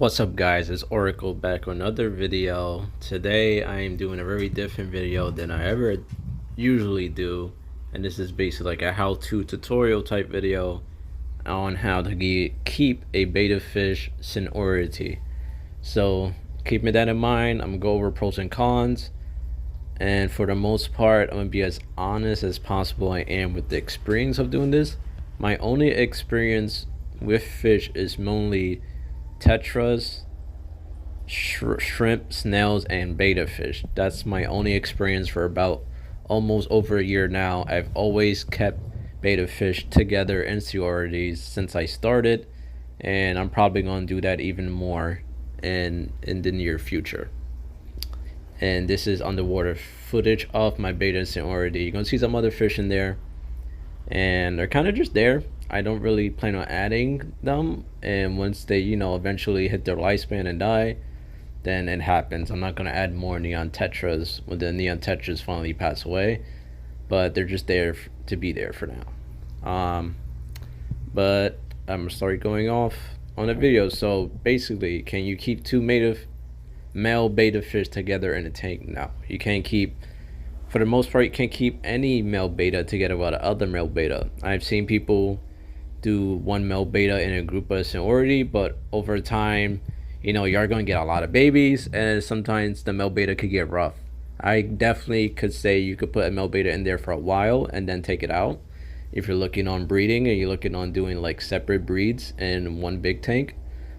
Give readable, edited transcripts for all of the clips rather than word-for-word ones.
What's up guys, it's Oracle back with another video. Today I am doing a very different video than I ever usually do, and this is basically like a how-to tutorial type video on how to keep a betta fish senority. So keeping that in mind, I'm gonna go over pros and cons, and for the most part I'm gonna be as honest as possible I am with the experience of doing this. My only experience with fish is mainly tetras, shrimp, snails, and betta fish. That's my only experience for about almost over a year now. I've always kept betta fish together in sororities since I started, and I'm probably going to do that even more in the near future. And this is underwater footage of my betta sorority. You're going to see some other fish in there, and they're kind of just there. I don't really plan on adding them, and once they eventually hit their lifespan and die, then it happens. I'm not going to add more neon tetras when the neon tetras finally pass away, but they're just there to be there for now. But I'm gonna start going off on the video. So basically, can you keep two male betta fish together in a tank? No, you can't keep. For the most part, you can't keep any male betta together with other male betta. I've seen people do one male betta in a group of sorority, but over time, you're going to get a lot of babies, and sometimes the male betta could get rough. I definitely could say you could put a male betta in there for a while and then take it out if you're looking on breeding and you're looking on doing like separate breeds in one big tank.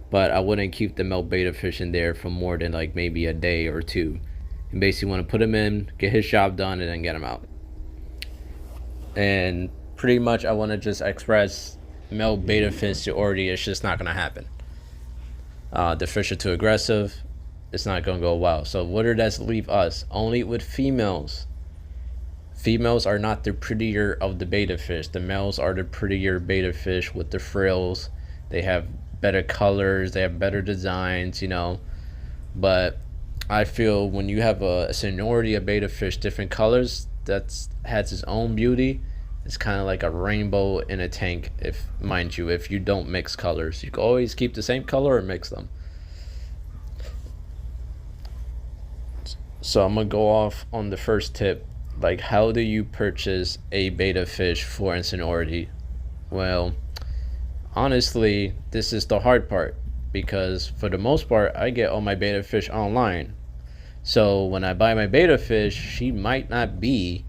But I wouldn't keep the male betta fish in there for more than like maybe a day or two. You basically want to put him in, get his job done, and then get him out. And pretty much I want to just express male betta fish sorority. It's just not going to happen. The fish are too aggressive. It's not going to go well. So what does that leave us? Only with females. Females are not the prettier of the betta fish. The males are the prettier betta fish with the frills. They have better colors. They have better designs, But I feel when you have a seniority of betta fish, different colors, that has its own beauty. It's kind of like a rainbow in a tank, if mind you, if you don't mix colors. You can always keep the same color or mix them. So I'm gonna go off on the first tip, like how do you purchase a betta fish for a seniority? Well, honestly, this is the hard part, because for the most part I get all my betta fish online. So when I buy my betta fish, she might not be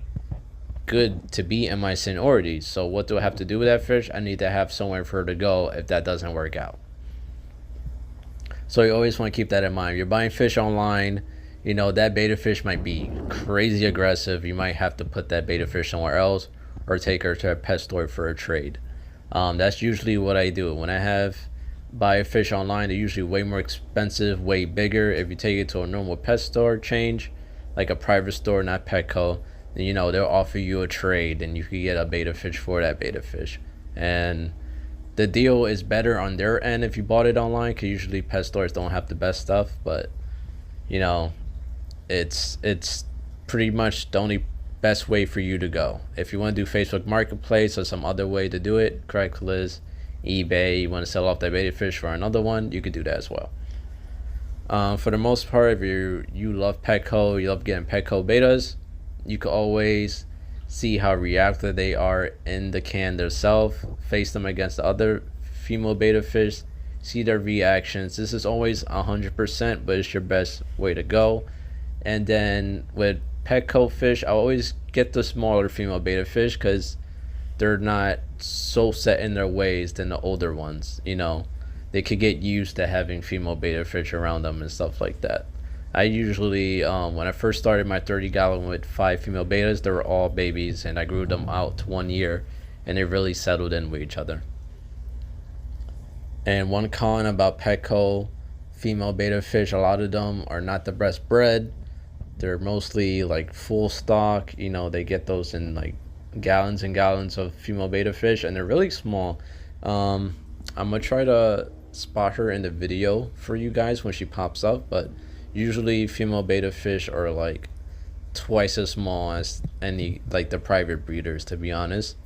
good to be in my seniority. So what do I have to do with that fish? I need to have somewhere for her to go if that doesn't work out. So you always want to keep that in mind. You're buying fish online, that betta fish might be crazy aggressive. You might have to put that betta fish somewhere else or take her to a pet store for a trade. That's usually what I do. When I buy a fish online, they're usually way more expensive, way bigger. If you take it to a normal pet store change, like a private store, not Petco, then they'll offer you a trade and you can get a betta fish for that betta fish. And the deal is better on their end if you bought it online, because usually pet stores don't have the best stuff. But it's pretty much the only best way for you to go. If you want to do Facebook Marketplace or some other way to do it, Craigslist, eBay, you want to sell off that betta fish for another one, you could do that as well. For the most part, if you love Petco, you love getting Petco bettas, you can always see how reactive they are in the can themselves, face them against the other female betta fish, see their reactions. This is always 100%, but it's your best way to go. And then with Petco fish, I always get the smaller female betta fish because they're not so set in their ways than the older ones. They could get used to having female betta fish around them and stuff like that. I usually, when I first started my 30-gallon with 5 female bettas, they were all babies, and I grew them out to 1 year, and they really settled in with each other. And one con about Petco female betta fish, a lot of them are not the best bred. They're mostly like full stock. They get those in like gallons and gallons of female betta fish, and they're really small. I'm gonna try to spot her in the video for you guys when she pops up, but usually female betta fish are like twice as small as any like the private breeders, to be honest.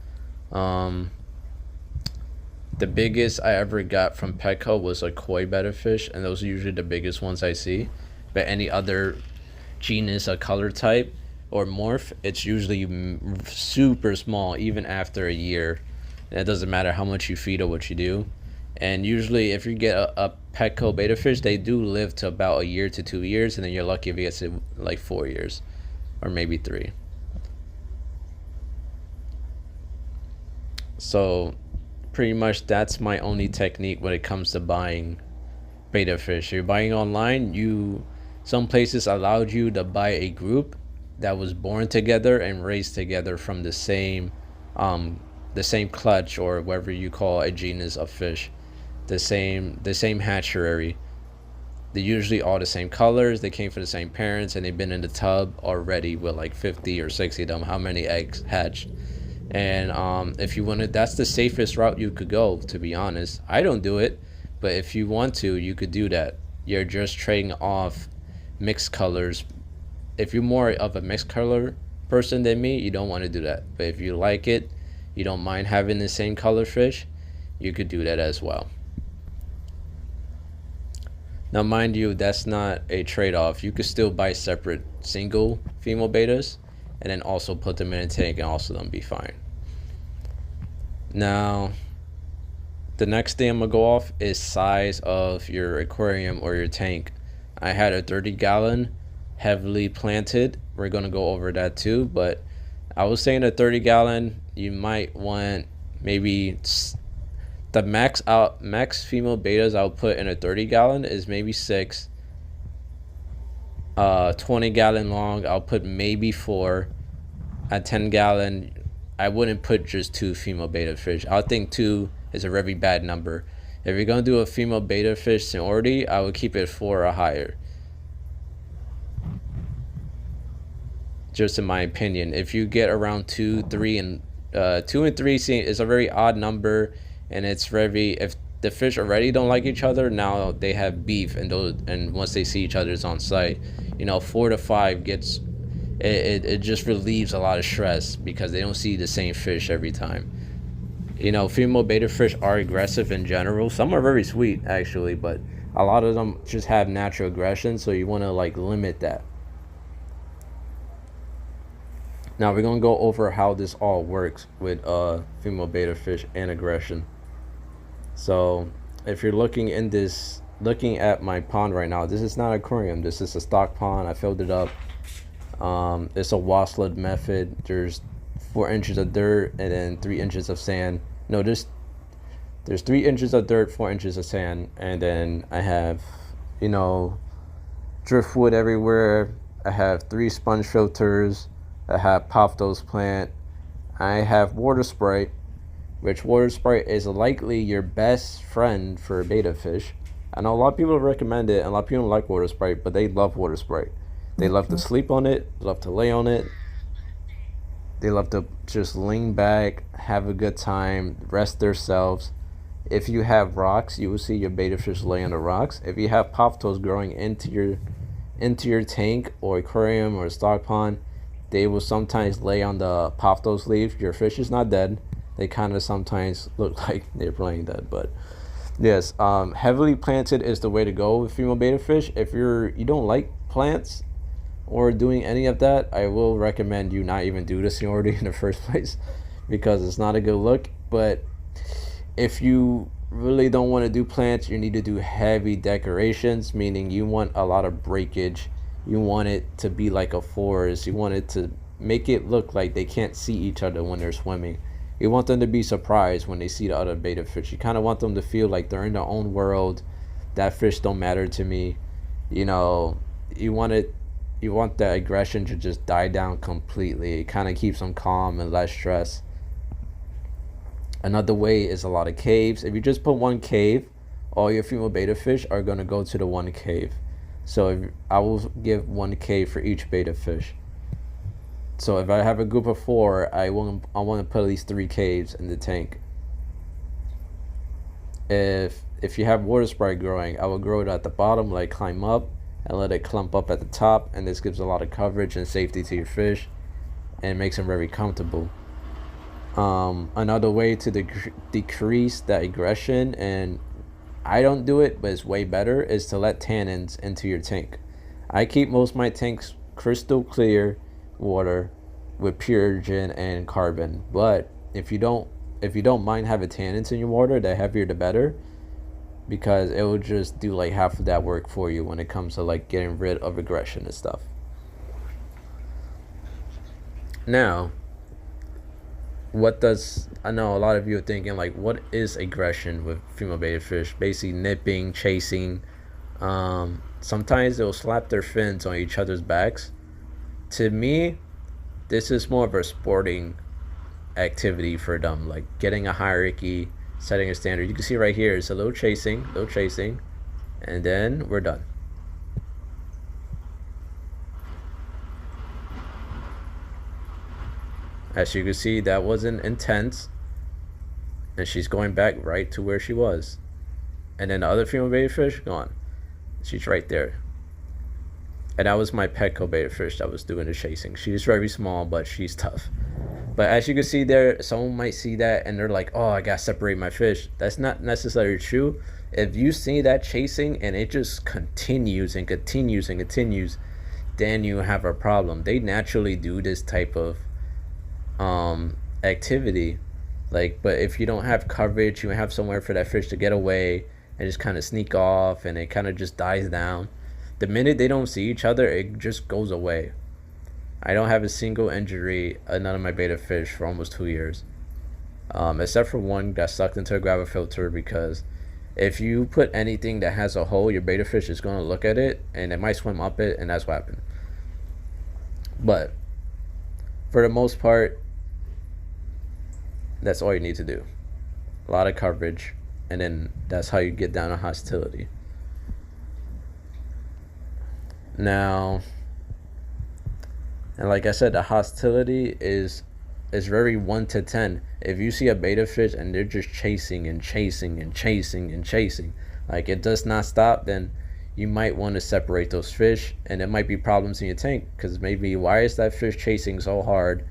The biggest I ever got from Petco was a koi betta fish, and those are usually the biggest ones I see. But any other genus, a color type, or morph, it's usually super small, even after a year. And it doesn't matter how much you feed or what you do. And usually, if you get a Petco betta fish, they do live to about a year to 2 years, and then you're lucky if you get to like 4 years or maybe 3. So, pretty much that's my only technique when it comes to buying betta fish. If you're buying online, some places allowed you to buy a group that was born together and raised together from um, the same clutch or whatever you call a genus of fish, the same hatchery. They're usually all the same colors. They came from the same parents, and they've been in the tub already with like 50 or 60 of them. How many eggs hatched? And if you want to, that's the safest route you could go. To be honest, I don't do it, but if you want to, you could do that. You're just trading off mixed colors. If you're more of a mixed color person than me, you don't want to do that. But if you like it, you don't mind having the same color fish, you could do that as well. Now, mind you, that's not a trade off. You could still buy separate single female betas and then also put them in a tank and also them be fine. Now, the next thing I'm gonna go off is size of your aquarium or your tank. I had a 30-gallon heavily planted. We're gonna go over that too, but I was saying a 30-gallon, you might want maybe the max female betas I'll put in a 30-gallon is maybe 6. 20-gallon long, I'll put maybe 4. A 10-gallon, I wouldn't put just 2 female betta fish. I think 2 is a very bad number. If you're gonna do a female betta fish senority, I would keep it 4 or higher. Just in my opinion, if you get around 2, 3, and 2 and 3 is a very odd number, and it's very, if the fish already don't like each other, now they have beef, and once they see each other, it's on site. 4 to 5 gets it just relieves a lot of stress because they don't see the same fish every time. Female betta fish are aggressive in general. Some are very sweet actually, but a lot of them just have natural aggression, so you want to like limit that. Now we're gonna go over how this all works with female betta fish and aggression. So if you're looking at my pond right now, this is not an aquarium. This is a stock pond. I filled it up. It's a waslet method. There's 4 inches of dirt and then 3 inches of sand. No, there's 3 inches of dirt, 4 inches of sand, and then I have, driftwood everywhere. I have 3 sponge filters. I have Pothos plant. I have water sprite, which water sprite is likely your best friend for betta fish. I know a lot of people recommend it, and a lot of people don't like water sprite, but they love water sprite. They love to sleep on it, love to lay on it. They love to just lean back, have a good time, rest themselves. If you have rocks, you will see your betta fish lay on the rocks. If you have pothos growing into your tank or aquarium or stock pond, they will sometimes lay on the pothos leaf. Your fish is not dead. They kind of sometimes look like they're playing dead, but yes, heavily planted is the way to go with female betta fish. If you don't like plants or doing any of that, I will recommend you not even do the senority in the first place because it's not a good look. But if you really don't want to do plants, you need to do heavy decorations, meaning you want a lot of breakage. You want it to be like a forest. You want it to make it look like they can't see each other when they're swimming. You want them to be surprised when they see the other betta fish. You kind of want them to feel like they're in their own world. That fish don't matter to me. You want that aggression to just die down completely. It kind of keeps them calm and less stress. Another way is a lot of caves. If you just put one cave, all your female betta fish are going to go to the one cave. So I will give one cave for each betta fish. So if I have a group of 4, I want to put at least 3 caves in the tank. If you have water sprite growing, I will grow it at the bottom, like climb up and let it clump up at the top, and this gives a lot of coverage and safety to your fish and makes them very comfortable. Another way to decrease that aggression, and I don't do it, but it's way better, is to let tannins into your tank. I keep most of my tanks crystal clear water with purigen and carbon. But if you don't mind having tannins in your water, the heavier the better, because it will just do like half of that work for you when it comes to like getting rid of aggression and stuff. Now, what does I know a lot of you are thinking like, what is aggression with female beta fish? Basically, nipping, chasing. Sometimes they'll slap their fins on each other's backs. To me, this is more of a sporting activity for them, like getting a hierarchy, setting a standard. You can see right here, it's a little chasing, and then we're done. As you can see, that wasn't intense, and she's going back right to where she was. And then the other female beta fish, gone. She's right there. And that was my Petco beta fish that was doing the chasing. She's very small, but she's tough. But as you can see there, someone might see that and they're like, oh, I gotta separate my fish. That's not necessarily true. If you see that chasing and it just continues and continues and continues, then you have a problem. They naturally do this type of activity. Like, but if you don't have coverage, you have somewhere for that fish to get away and just kind of sneak off, and it kind of just dies down. The minute they don't see each other, it just goes away. I don't have a single injury, none of my beta fish, for almost 2 years, except for one got sucked into a gravel filter, because if you put anything that has a hole, your beta fish is going to look at it and it might swim up it, and that's what happened. But for the most part, that's all you need to do. A lot of coverage, and then that's how you get down to hostility. Now, and like I said, the hostility is very 1 to 10. If you see a beta fish and they're just chasing and chasing and chasing and chasing, like it does not stop, then you might want to separate those fish, and there might be problems in your tank, because maybe, why is that fish chasing so hard?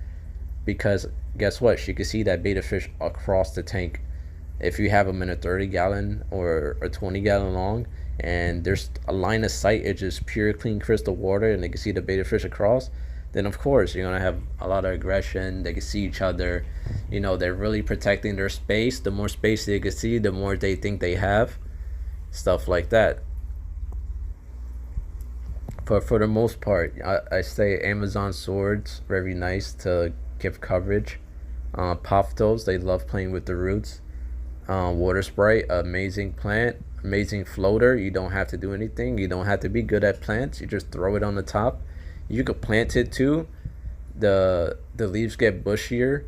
Because guess what? She could see that beta fish across the tank. If you have them in a 30-gallon or a 20-gallon long, and there's a line of sight, it's just pure clean crystal water, and they can see the beta fish across, then of course you're gonna have a lot of aggression. They can see each other, they're really protecting their space. The more space they can see, the more they think they have, stuff like that. But for the most part, I say Amazon swords, very nice to give coverage. Poftos, they love playing with the roots. Water Sprite, amazing plant, amazing floater. You don't have to do anything. You don't have to be good at plants. You just throw it on the top. You could plant it too. The leaves get bushier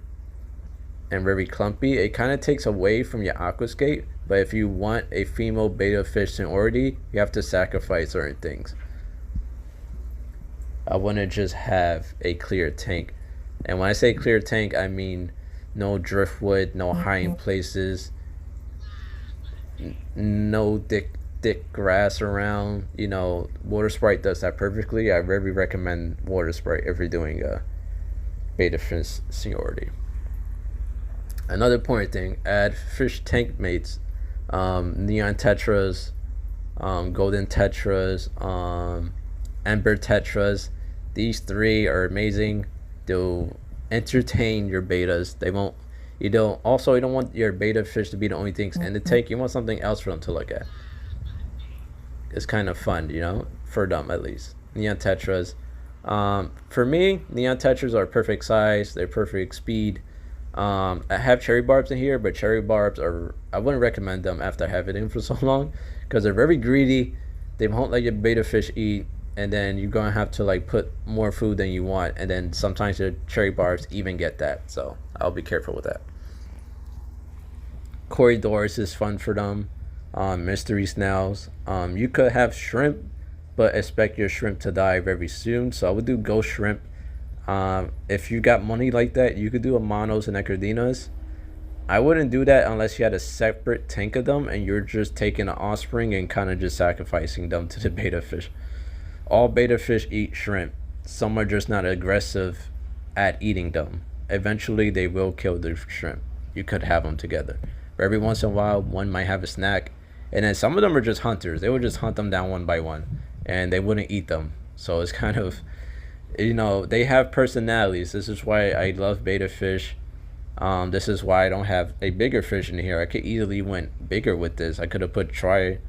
and very clumpy. It kind of takes away from your aquascape. But if you want a female beta fish senority, you have to sacrifice certain things. I want to just have a clear tank. And when I say clear tank, I mean no driftwood, no hiding places, no thick grass around. Water Sprite does that perfectly. I very recommend Water Sprite if you're doing a beta fish seniority. Another important thing: add fish tank mates, neon tetras, golden tetras, ember tetras. These three are amazing. They'll entertain your betas. You don't want your beta fish to be the only things in the tank. You want something else for them to look at. It's kind of fun, for them at least. Neon tetras. For me, neon tetras are perfect size. They're perfect speed. I have cherry barbs in here, but cherry barbs I wouldn't recommend them after having it in for so long, because they're very greedy. They won't let your beta fish eat, and then you're gonna have to like put more food than you want, and then sometimes your cherry barbs even get that. So I'll be careful with that. Corridors is fun for them. Mystery snails. You could have shrimp, but expect your shrimp to die very soon. So I would do ghost shrimp. If you got money like that, you could do amanos and ecardinas. I wouldn't do that unless you had a separate tank of them and you're just taking an offspring and kind of just sacrificing them to the beta fish. All beta fish eat shrimp. Some are just not aggressive at eating them. eventually they will kill the shrimp. You could have them together. But every once in a while, one might have a snack. And then some of them are just hunters. They would just hunt them down one by one, and they wouldn't eat them. So it's kind of, they have personalities. This is why I love betta fish. This is why I don't have a bigger fish in here. I could easily went bigger with this. I could have put tricolor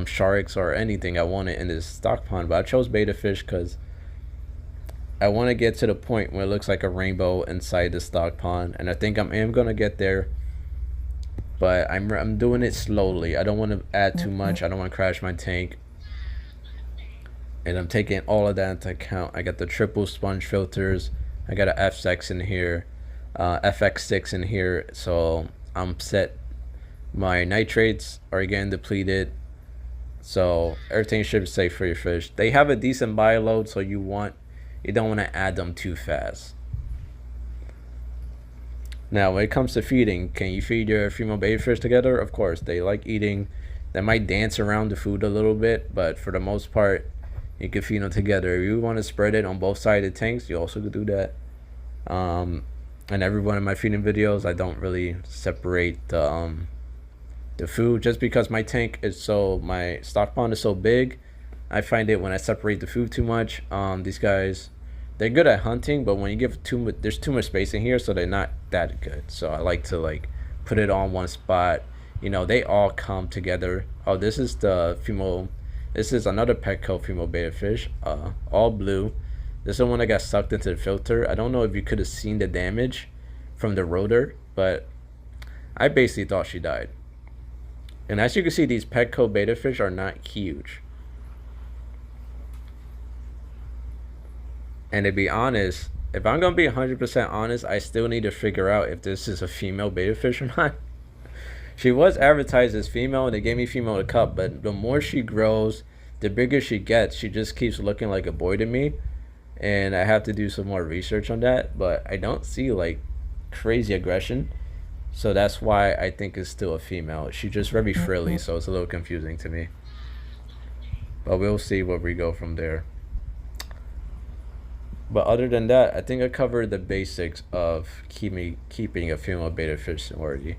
sharks or anything I wanted in this stock pond, but I chose betta fish because I want to get to the point where it looks like a rainbow inside the stock pond, and I think I am gonna get there. But I'm doing it slowly. I don't want to add too much. I don't want to crash my tank, and I'm taking all of that into account. I got the triple sponge filters. I got a F6 in here, FX6 in here, so I'm set. My nitrates are getting depleted, so everything should be safe for your fish. They have a decent bioload, so you don't want to add them too fast. Now, when it comes to feeding, can you feed your female betta fish together? Of course, they like eating. They might dance around the food a little bit, but for the most part, you can feed them together. If you want to spread it on both sides of the tanks, you also could do that. And every one of my feeding videos, I don't really separate the food, just because my stock pond is so big. I find it when I separate the food too much. These guys, they're good at hunting, but when you give too much, there's too much space in here, so they're not that good. So I like to put it on one spot. They all come together. Oh, this is the female. This is another Petco female betta fish, all blue. This is the one that got sucked into the filter. I don't know if you could have seen the damage from the rotor, but I basically thought she died. And as you can see, these Petco betta fish are not huge. And to be honest, if I'm going to be 100% honest, I still need to figure out if this is a female betta fish or not. She was advertised as female, and they gave me female to cup, but the more she grows, the bigger she gets. She just keeps looking like a boy to me, and I have to do some more research on that, but I don't see crazy aggression, so that's why I think it's still a female. She's just very frilly, so it's a little confusing to me, but we'll see where we go from there. But other than that, I think I covered the basics of keeping a female betta fish senority.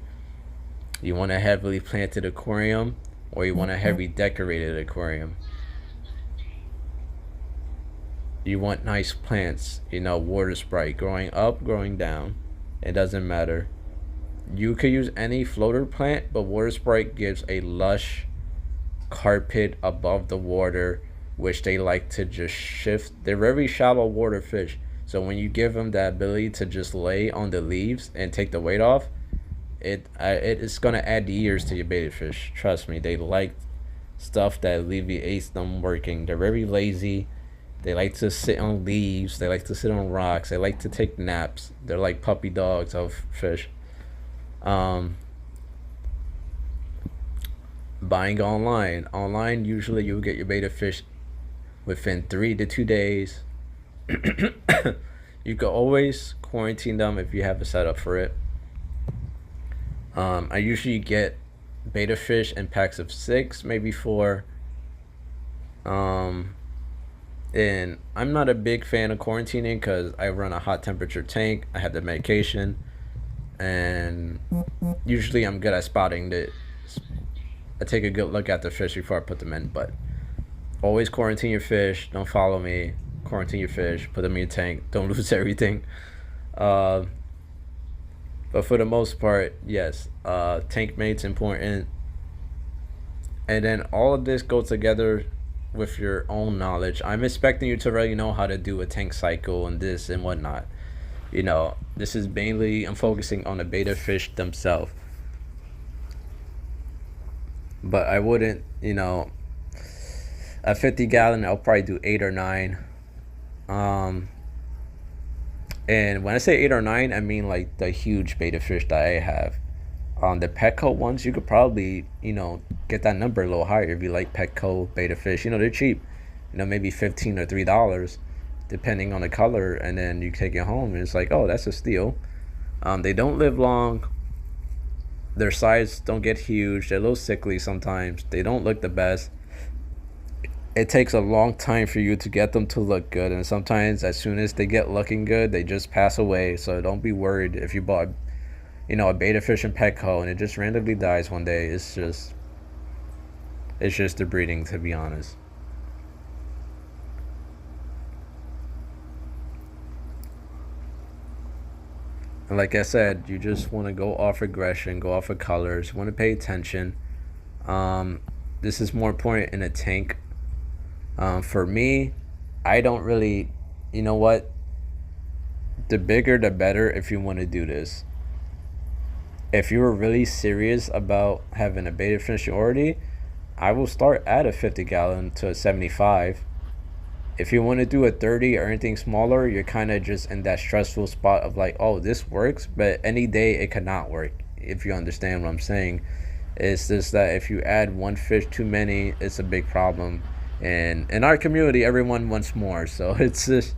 You want a heavily planted aquarium, or you want a heavy decorated aquarium. You want nice plants, water sprite, growing up, growing down. It doesn't matter. You could use any floater plant, but water sprite gives a lush carpet above the water, which they like to just shift. They're very shallow water fish, so when you give them that ability to just lay on the leaves and take the weight off, it's gonna add years to your betta fish. Trust me, they like stuff that alleviates them working. They're very lazy. They like to sit on leaves. They like to sit on rocks. They like to take naps. They're like puppy dogs of fish. Buying online, usually you'll get your betta fish within 3 to 2 days. You can always quarantine them if you have a setup for it. I usually get betta fish in packs of 6, maybe 4. And I'm not a big fan of quarantining because I run a hot temperature tank. I have the medication, and usually I'm good at spotting it. I take a good look at the fish before I put them in, but always quarantine your fish. Don't follow me. Quarantine your fish. Put them in your tank. Don't lose everything. But for the most part, yes, tank mate's important. And then all of this goes together with your own knowledge. I'm expecting you to really know how to do a tank cycle and this and whatnot. This is mainly, I'm focusing on the betta fish themselves. But I wouldn't, a 50 gallon, I'll probably do 8 or 9. And when I say 8 or 9, I mean like the huge betta fish that I have. The Petco ones, you could probably, get that number a little higher if you like Petco betta fish. They're cheap. Maybe $15 or $3, depending on the color. And then you take it home, and it's like, oh, that's a steal. They don't live long. Their size don't get huge. They're a little sickly sometimes. They don't look the best. it takes a long time for you to get them to look good, and sometimes as soon as they get looking good, they just pass away. So don't be worried if you bought, a beta fish in Petco and it just randomly dies one day. It's just the breeding, to be honest. And like I said, you just want to go off aggression, go off of colors, you want to pay attention. Um, this is more important in a tank. For me, I don't really, you know what? The bigger the better if you want to do this. If you were really serious about having a beta fish already, I will start at a 50 gallon to a 75. If you want to do a 30 or anything smaller, you're kind of just in that stressful spot of like, oh, this works, but any day it cannot work. If you understand what I'm saying, it's just that if you add one fish too many, it's a big problem. And in our community, everyone wants more, so it's just,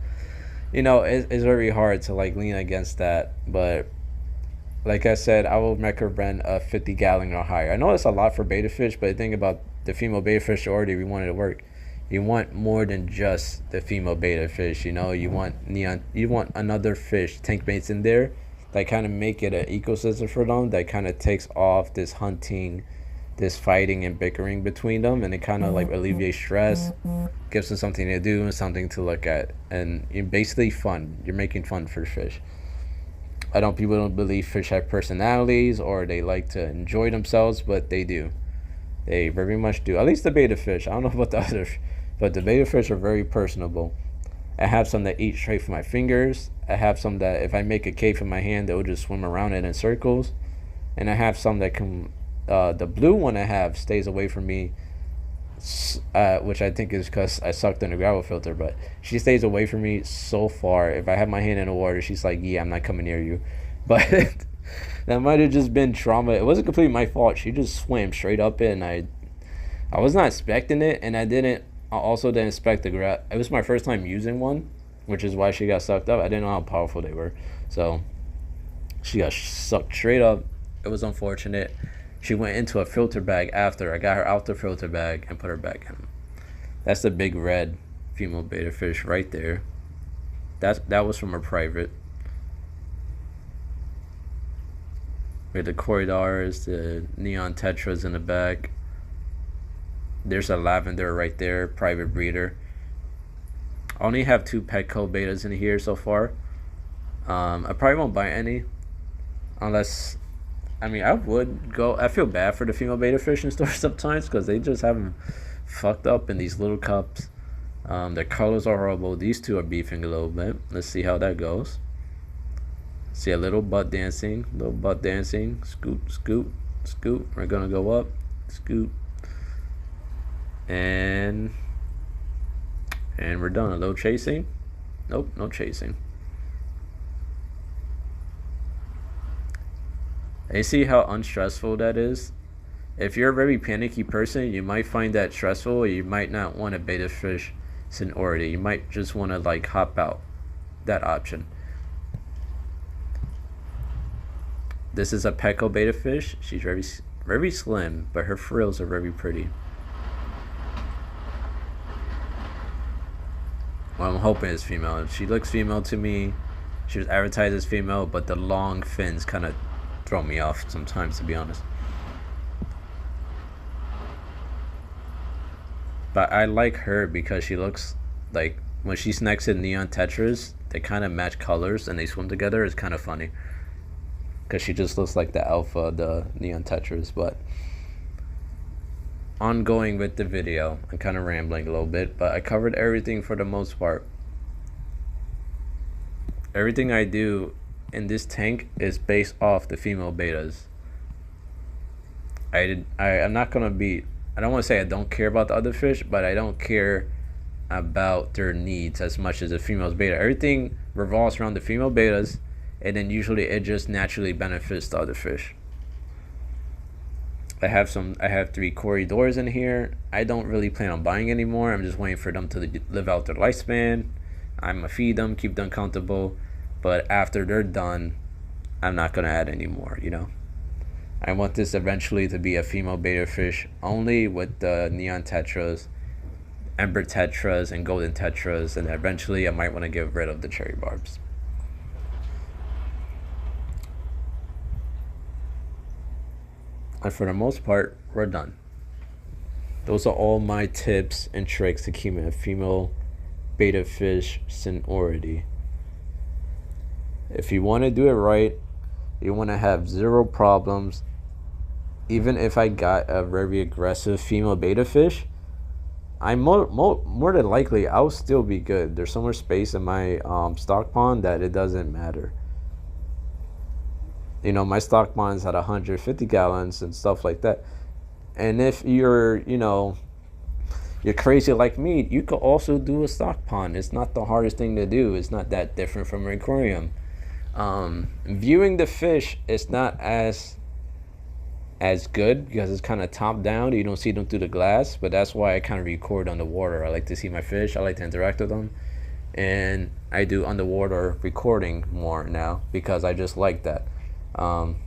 it's very hard to like lean against that. But like I said, I will recommend a 50 gallon or higher. I know it's a lot for beta fish, but the thing about the female beta fish already, we want it to work. You want more than just the female beta fish. You want another fish, tank mates in there that kind of make it an ecosystem for them. That kind of takes off this hunting, this fighting and bickering between them, and it kind of like alleviates stress, gives them something to do and something to look at, and you're basically fun. You're making fun for fish. I don't People don't believe fish have personalities or they like to enjoy themselves, but they do. They very much do. At least the beta fish. I don't know about the others, but the beta fish are very personable. I have some that eat straight from my fingers. I have some that if I make a cave in my hand, they'll just swim around it in circles. And I have some that can. The blue one I have stays away from me, which I think is because I sucked in a gravel filter. But she stays away from me so far. If I have my hand in the water, she's like, "Yeah, I'm not coming near you." But that might have just been trauma. It wasn't completely my fault. She just swam straight up it, and I was not expecting it, and I also didn't expect the grab. It was my first time using one, which is why she got sucked up. I didn't know how powerful they were, so she got sucked straight up. It was unfortunate. She went into a filter bag after. I got her out the filter bag and put her back in. That's the big red female beta fish right there. That was from a private. With the corridors, the neon tetras in the back. There's a lavender right there, private breeder. I only have 2 Petco betas in here so far. I probably won't buy any unless, I would go. I feel bad for the female beta fish in stores sometimes because they just have them fucked up in these little cups. Their colors are horrible. These two are beefing a little bit. Let's see how that goes. See a little butt dancing, Scoot, scoot, scoot. We're gonna go up, scoot, and we're done. A little chasing. Nope, no chasing. And you see how unstressful that is? If you're a very panicky person, you might find that stressful, or you might not want a beta fish senority. You might just want to like hop out that option. This is a Petco beta fish. She's very slim, but her frills are very pretty. Well, I'm hoping it's female. She looks female to me. She was advertised as female, but the long fins kind of throw me off sometimes, to be honest. But I like her because she looks like when she's next to neon tetras, they kind of match colors and they swim together. It's kind of funny because she just looks like the alpha, the neon tetras. But ongoing with the video, I'm kind of rambling a little bit, but I covered everything for the most part. Everything I do in this tank is based off the female betas. I'm not gonna be. I don't want to say I don't care about the other fish, but I don't care about their needs as much as the females beta. Everything revolves around the female betas, and then usually it just naturally benefits the other fish. I have 3 corridors in here. I don't really plan on buying anymore. I'm just waiting for them to live out their lifespan. I'm gonna feed them, keep them comfortable, but after they're done, I'm not gonna add any more. I want this eventually to be a female beta fish only with the neon tetras amber tetras and golden tetras, and eventually I might want to get rid of the cherry barbs. And for the most part, we're done. Those are all my tips and tricks to keep a female betta fish senority. If you want to do it right, you want to have zero problems. Even if I got a very aggressive female betta fish, I'm more than likely I'll still be good. There's so much space in my stock pond that it doesn't matter. You know, my stock pond's at 150 gallons and stuff like that. And if you're crazy like me, you could also do a stock pond. It's not the hardest thing to do. It's not that different from an aquarium. Viewing the fish is not as good because it's kind of top down. You don't see them through the glass, but that's why I kind of record underwater. I like to see my fish. I like to interact with them, and I do underwater recording more now because I just like that.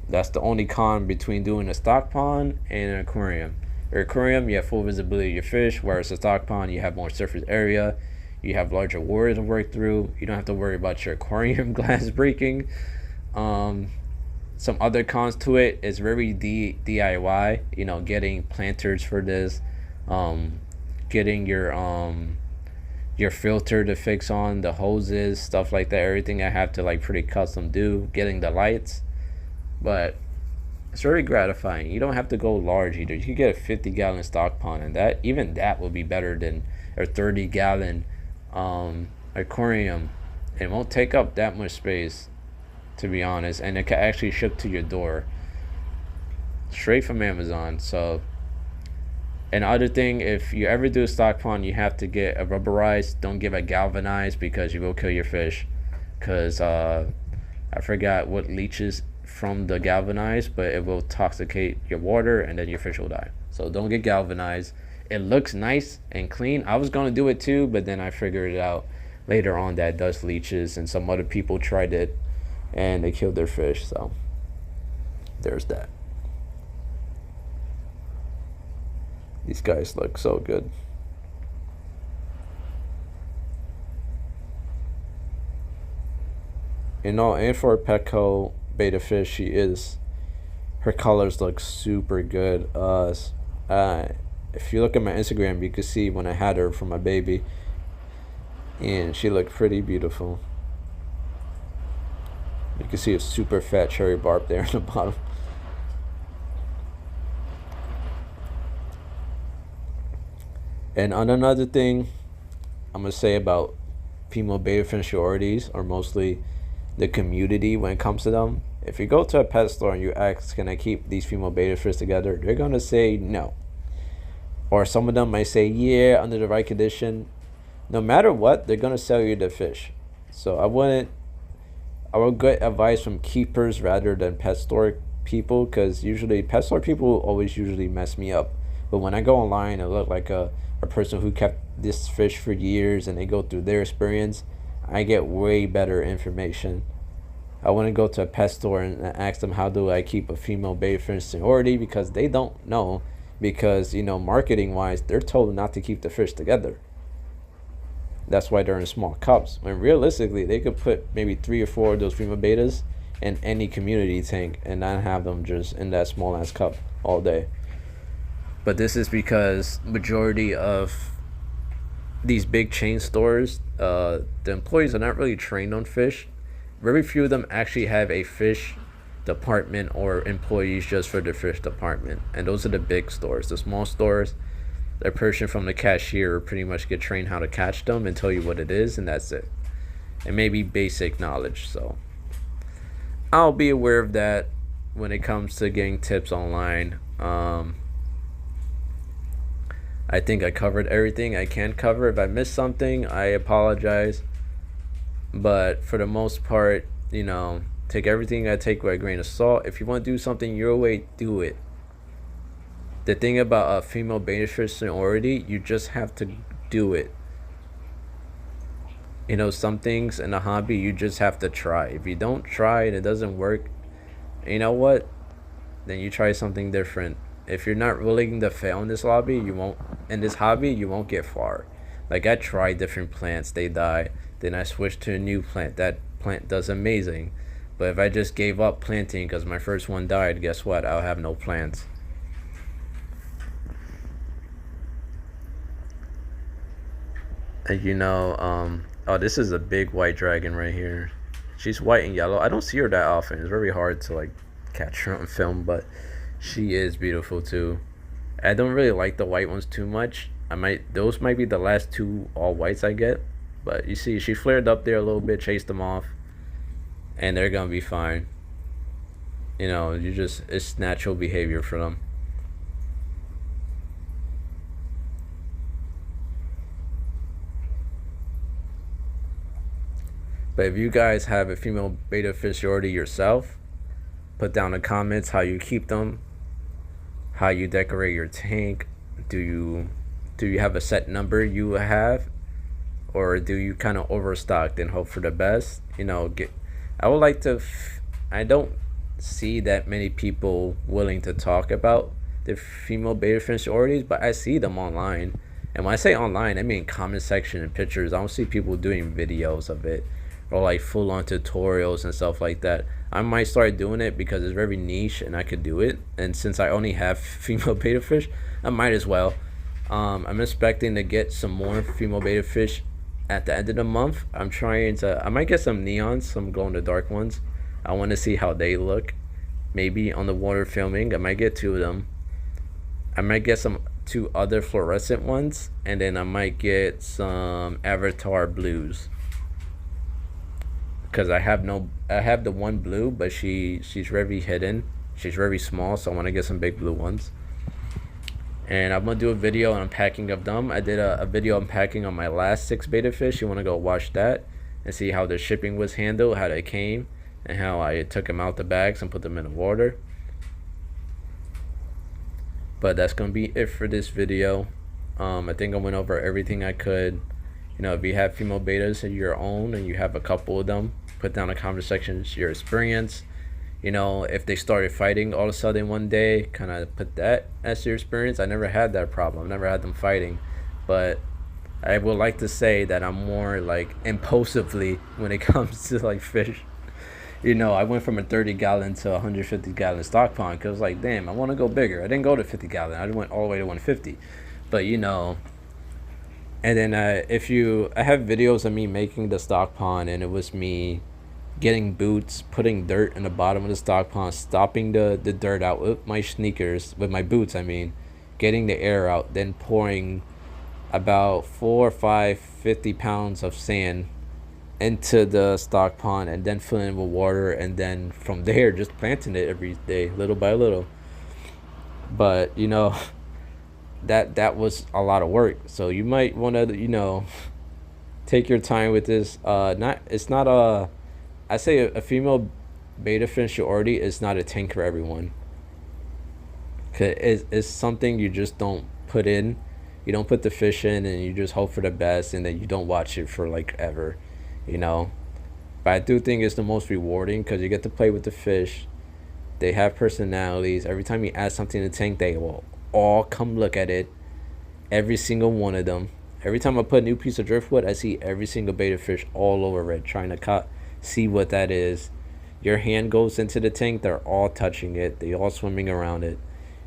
That's the only con between doing a stock pond and an aquarium. Your aquarium, you have full visibility of your fish, whereas a stock pond, you have more surface area. You have larger waters to work through. You don't have to worry about your aquarium glass breaking. Some other cons to it is very DIY. You know, getting planters for this, getting your filter to fix on the hoses, stuff like that. Everything I have to like pretty custom do. Getting the lights, but it's very gratifying. You don't have to go large either. You can get a 50-gallon stock pond, and that will be better than a 30-gallon aquarium. It won't take up that much space, to be honest, and it can actually ship to your door straight from Amazon. So, another thing, if you ever do a stock pond, you have to get a rubberized. Don't get a galvanized because you will kill your fish. Because I forgot what leaches from the galvanized, but it will toxicate your water and then your fish will die. So don't get galvanized. It looks nice and clean. I was gonna do it too, but then I figured it out later on that it does leaches, and some other people tried it and they killed their fish. So there's that. These guys look so good. You know, and for a Petco betta fish, her colors look super good. If you look at my Instagram, you can see when I had her for my baby, and she looked pretty beautiful. You can see a super fat cherry barb there in the bottom. And on another thing I'm gonna say about female betta fish sororities, or mostly the community when it comes to them. If you go to a pet store and you ask, can I keep these female betta fish together, they're gonna say no. Or some of them might say, yeah, under the right condition. No matter what, they're gonna sell you the fish. So I would get advice from keepers rather than pet store people, because usually pet store people always usually mess me up. But when I go online and look like a person who kept this fish for years and they go through their experience, I get way better information. I wouldn't go to a pet store and ask them how do I keep a female betta fish sorority, because they don't know. Because, you know, marketing wise, they're told not to keep the fish together. That's why they're in small cups. When realistically, they could put maybe 3 or 4 of those female bettas in any community tank and not have them just in that small ass cup all day. But this is because majority of these big chain stores, the employees are not really trained on fish. Very few of them actually have a fish department or employees just for the fish department. And those are the big stores. The small stores, the person from the cashier pretty much get trained how to catch them and tell you what it is, and that's it. And maybe basic knowledge. So I'll be aware of that when it comes to getting tips online. I think I covered everything I can cover. If I missed something, I apologize. But for the most part, you know, take everything I take with a grain of salt. If you want to do something your way, do it. The thing about a female betta fish sorority, you just have to do it. You know, some things in a hobby you just have to try. If you don't try and it doesn't work, you know what? Then you try something different. If you're not willing to fail in this hobby, you won't get far. Like I tried different plants, they die. Then I switched to a new plant. That plant does amazing. But if I just gave up planting because my first one died, guess what? I'll have no plants. And oh, this is a big white dragon right here. She's white and yellow. I don't see her that often. It's very hard to like catch her on film, but she is beautiful too. I don't really like the white ones too much. Those might be the last two all whites I get. But you see, she flared up there a little bit, chased them off, and they're gonna be fine. It's natural behavior for them. But if you guys have a female betta fish already yourself, put down in the comments how you keep them, how you decorate your tank. Do you have a set number you have, or do you kind of overstock and hope for the best? I would like to. I don't see that many people willing to talk about the female betta fish sororities, but I see them online. And when I say online, I mean comment section and pictures. I don't see people doing videos of it or like full on tutorials and stuff like that. I might start doing it because it's very niche and I could do it. And since I only have female betta fish, I might as well. I'm expecting to get some more female betta fish at the end of the month. I might get some neons, some glow in the dark ones. I want to see how they look. Maybe on the water filming, I might get two of them. I might get some two other fluorescent ones, and then I might get some avatar blues. Because I have the one blue, but she's very hidden. She's very small, so I want to get some big blue ones. And I'm gonna do a video on unpacking of them. I did a video unpacking on my last 6 betta fish. You want to go watch that and see how the shipping was handled, how they came, and how I took them out the bags and put them in the water. But that's gonna be it for this video. I think I went over everything I could. If you have female bettas of your own and you have a couple of them, put down in the comment section your experience. If they started fighting all of a sudden one day, kind of put that as your experience. I never had that problem. Never had them fighting. But I would like to say that I'm more like impulsively when it comes to like fish. I went from a 30-gallon to a 150-gallon stock pond because like, damn, I want to go bigger. I didn't go to 50-gallon. I went all the way to 150. But and then I have videos of me making the stock pond, and it was me getting boots, putting dirt in the bottom of the stock pond, stopping the dirt out with my sneakers, with my boots, getting the air out, then pouring about 4 or 5 50-pounds of sand into the stock pond, and then filling it with water, and then from there just planting it every day, little by little. But that was a lot of work, so you might want to take your time with this. I say a female betta fish sorority is not a tank for everyone. It's something you just don't put in. You don't put the fish in and you just hope for the best, and then you don't watch it for like ever. But I do think it's the most rewarding because you get to play with the fish. They have personalities. Every time you add something in the tank, they will all come look at it. Every single one of them. Every time I put a new piece of driftwood, I see every single betta fish all over it, trying to see what that is. Your hand goes into the tank, they're all touching it. They're all swimming around it.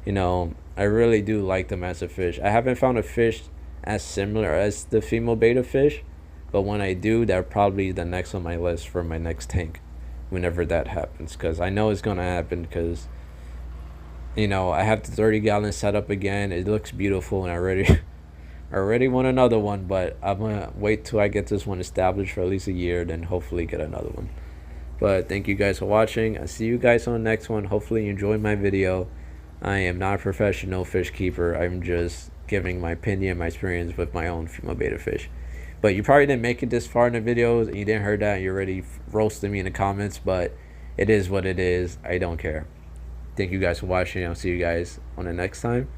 I really do like them as a fish. I haven't found a fish as similar as the female betta fish, but when I do, they're probably the next on my list for my next tank whenever that happens, because I know it's going to happen because I have the 30-gallon setup again. It looks beautiful, and I already want another one, but I'm gonna wait till I get this one established for at least a year, then hopefully get another one. But thank you guys for watching. I'll see you guys on the next one. Hopefully you enjoyed my video. I am not a professional fish keeper. I'm just giving my opinion, my experience with my own female betta fish. But you probably didn't make it this far in the videos, and you didn't hear that, and you're already roasting me in the comments, but it is what it is. I don't care. Thank you guys for watching. I'll see you guys on the next time.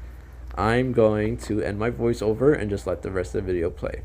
I'm going to end my voiceover and just let the rest of the video play.